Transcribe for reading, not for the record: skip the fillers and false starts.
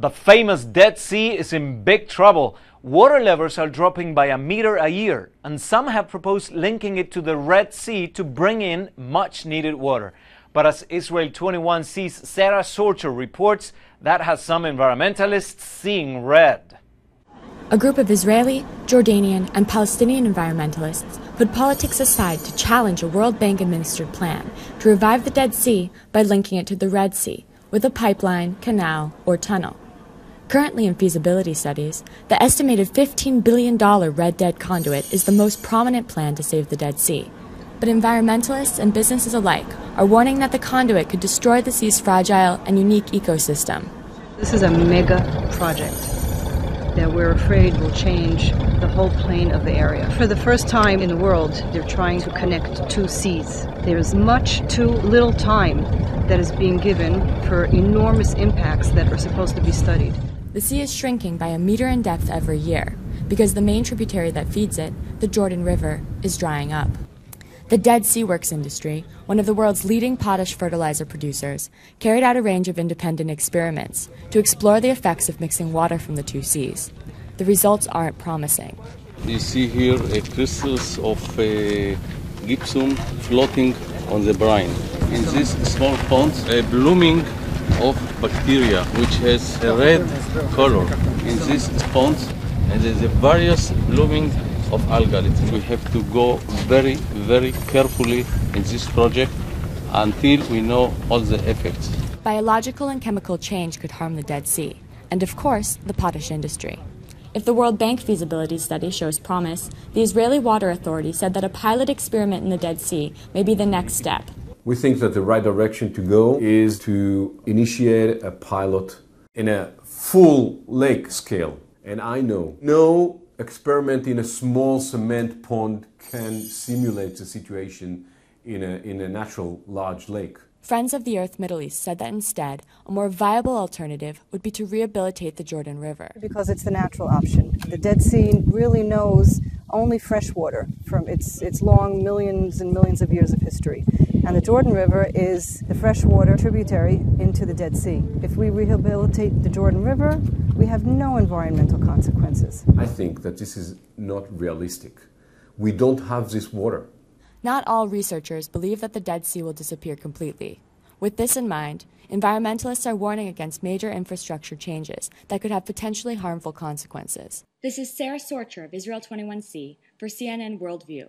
The famous Dead Sea is in big trouble. Water levels are dropping by a meter a year, and some have proposed linking it to the Red Sea to bring in much needed water. But as ISRAEL21c's Sarah Sorcher reports, that has some environmentalists seeing red. A group of Israeli, Jordanian, and Palestinian environmentalists put politics aside to challenge a World Bank administered plan to revive the Dead Sea by linking it to the Red Sea with a pipeline, canal, or tunnel. Currently in feasibility studies, the estimated $15 billion Red Dead conduit is the most prominent plan to save the Dead Sea. But environmentalists and businesses alike are warning that the conduit could destroy the sea's fragile and unique ecosystem. This is a mega project that we're afraid will change the whole plane of the area. For the first time in the world, they're trying to connect two seas. There's much too little time that is being given for enormous impacts that are supposed to be studied. The sea is shrinking by a meter in depth every year because the main tributary that feeds it, the Jordan River, is drying up. The Dead Sea Works industry, one of the world's leading potash fertilizer producers, carried out a range of independent experiments to explore the effects of mixing water from the two seas. The results aren't promising. You see here crystals of gypsum floating on the brine. In these small ponds, a blooming of bacteria which has a red color. In these ponds, and there's a various blooming of algae. We have to go very, very carefully in this project until we know all the effects. Biological and chemical change could harm the Dead Sea, and of course, the potash industry. If the World Bank feasibility study shows promise, the Israeli Water Authority said that a pilot experiment in the Dead Sea may be the next step. We think that the right direction to go is to initiate a pilot in a full lake scale. And I know no experiment in a small cement pond can simulate the situation in a natural large lake. Friends of the Earth Middle East said that instead, a more viable alternative would be to rehabilitate the Jordan River. Because it's the natural option. The Dead Sea really knows only fresh water from its long millions and millions of years of history. And the Jordan River is the freshwater tributary into the Dead Sea. If we rehabilitate the Jordan River, we have no environmental consequences. I think that this is not realistic. We don't have this water. Not all researchers believe that the Dead Sea will disappear completely. With this in mind, environmentalists are warning against major infrastructure changes that could have potentially harmful consequences. This is Sarah Sorcher of ISRAEL21c for CNN Worldview.